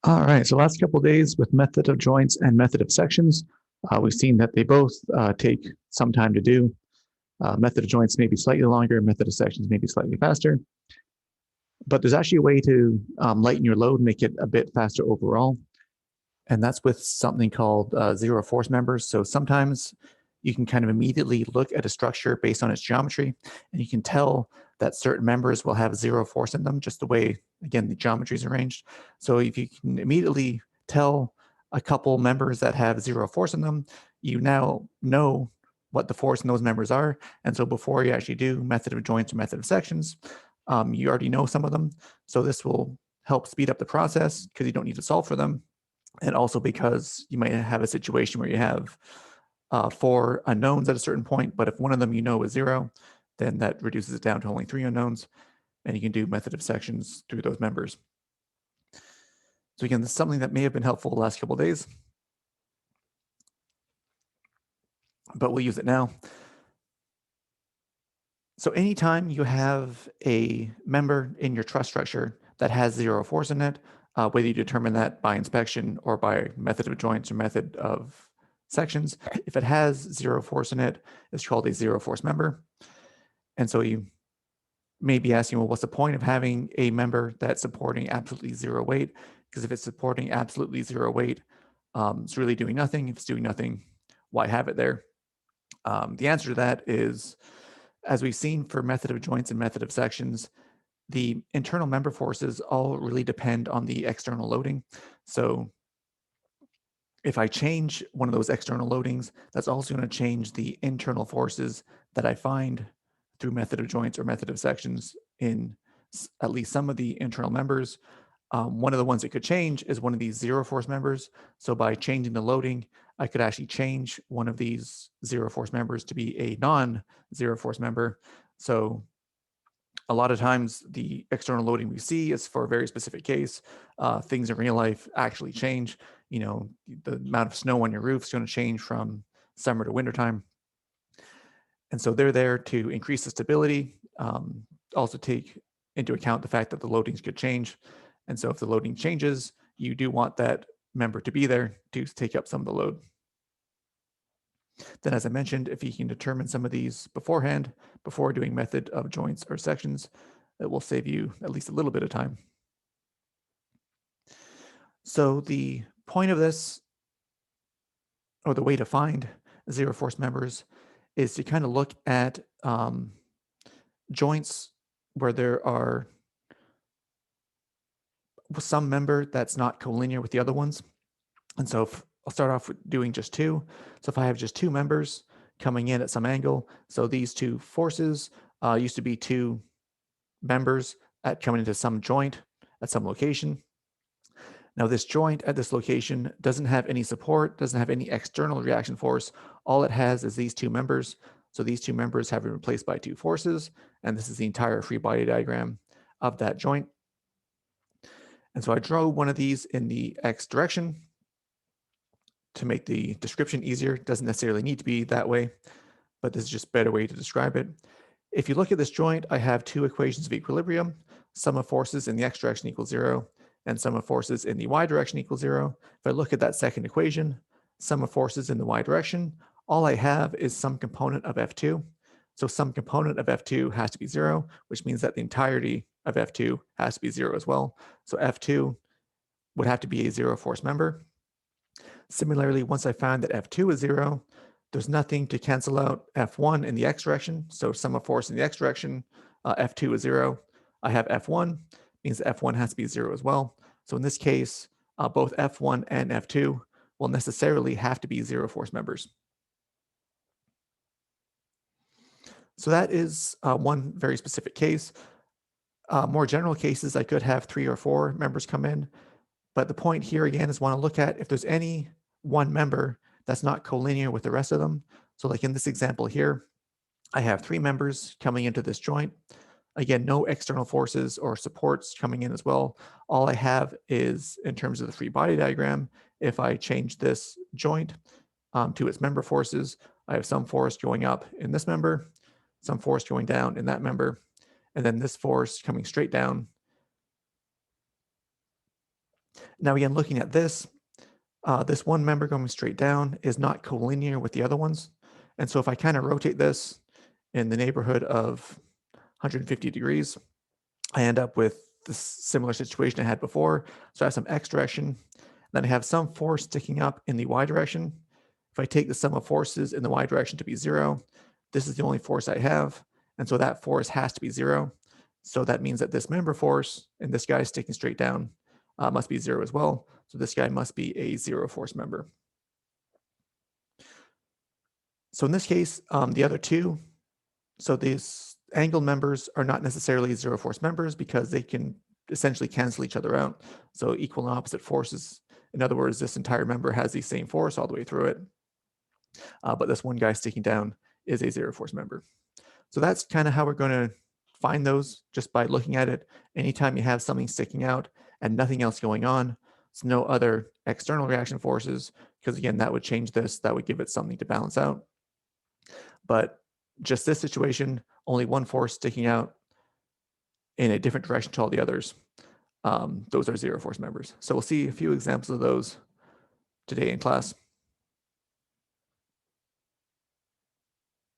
All right, so last couple of days with method of joints and method of sections, we've seen that they both take some time to do. Method of joints may be slightly longer, method of sections may be slightly faster, but there's actually a way to lighten your load, make it a bit faster overall. And that's with something called zero force members. So sometimes you can kind of immediately look at a structure based on its geometry, and you can tell that certain members will have zero force in them, just the way, again, the geometry is arranged. So if you can immediately tell a couple members that have zero force in them, you now know what the force in those members are. And so before you actually do method of joints or method of sections, you already know some of them. So this will help speed up the process because you don't need to solve for them. And also because you might have a situation where you have 4 unknowns at a certain point, but if one of them you know is 0, then that reduces it down to only 3 unknowns, and you can do method of sections through those members. So again, this is something that may have been helpful the last couple of days, but we'll use it now. So anytime you have a member in your truss structure that has 0 force in it, whether you determine that by inspection or by method of joints or method of sections, if it has 0 force in it, it's called a zero force member. And so you may be asking, well, what's the point of having a member that's supporting absolutely 0 weight? Because if it's supporting absolutely 0 weight, it's really doing nothing. If it's doing nothing, why have it there? The answer to that is, as we've seen for method of joints and method of sections, the internal member forces all really depend on the external loading. So if I change one of those external loadings, that's also going to change the internal forces that I find through method of joints or method of sections in at least some of the internal members. One of the ones that could change is one of these zero force members. So by changing the loading, I could actually change one of these zero force members to be a non-zero force member. So a lot of times the external loading we see is for a very specific case. Things in real life actually change. You know, the amount of snow on your roof is going to change from summer to wintertime. And so they're there to increase the stability, also take into account the fact that the loadings could change. And so if the loading changes, you do want that member to be there to take up some of the load. Then, as I mentioned, if you can determine some of these beforehand, before doing method of joints or sections, it will save you at least a little bit of time. So the point of this, or the way to find zero force members, is to kind of look at joints where there are some member that's not collinear with the other ones. And so I'll start off with doing just 2. So if I have just 2 members coming in at some angle, so these 2 forces used to be 2 members coming into some joint at some location. Now this joint at this location doesn't have any support, doesn't have any external reaction force. All it has is these 2 members. So these 2 members have been replaced by 2 forces, and this is the entire free body diagram of that joint. And so I draw one of these in the X direction to make the description easier. It doesn't necessarily need to be that way, but this is just a better way to describe it. If you look at this joint, I have 2 equations of equilibrium. Sum of forces in the X direction equals 0, and sum of forces in the Y direction equals 0. If I look at that second equation, sum of forces in the Y direction, all I have is some component of F2. So some component of F2 has to be 0, which means that the entirety of F2 has to be 0 as well. So F2 would have to be a zero force member. Similarly, once I find that F2 is 0, there's nothing to cancel out F1 in the X direction. So sum of force in the X direction, F2 is 0. I have F1, means F1 has to be 0 as well. So in this case, both F1 and F2 will necessarily have to be zero force members. So that is one very specific case. More general cases, I could have 3 or 4 members come in. But the point here again is want to look at if there's any one member that's not collinear with the rest of them. So like in this example here, I have 3 members coming into this joint. Again, no external forces or supports coming in as well. All I have is, in terms of the free body diagram, if I change this joint to its member forces, I have some force going up in this member, some force going down in that member, and then this force coming straight down. Now again, looking at this, this one member going straight down is not collinear with the other ones. And so if I kind of rotate this in the neighborhood of 150 degrees, I end up with this similar situation I had before. So I have some x direction, then I have some force sticking up in the y direction. If I take the sum of forces in the y direction to be 0, this is the only force I have. And so that force has to be 0. So that means that this member force, and this guy sticking straight down, must be 0 as well. So this guy must be a 0 force member. So in this case, the other two, so these angled members are not necessarily 0 force members because they can essentially cancel each other out. So equal and opposite forces. In other words, this entire member has the same force all the way through it. But this one guy sticking down is a 0 force member. So that's kind of how we're going to find those, just by looking at it. Anytime you have something sticking out and nothing else going on, so no other external reaction forces, because again, that would change this, that would give it something to balance out. But just this situation, only one force sticking out in a different direction to all the others. Those are 0 force members. So we'll see a few examples of those today in class.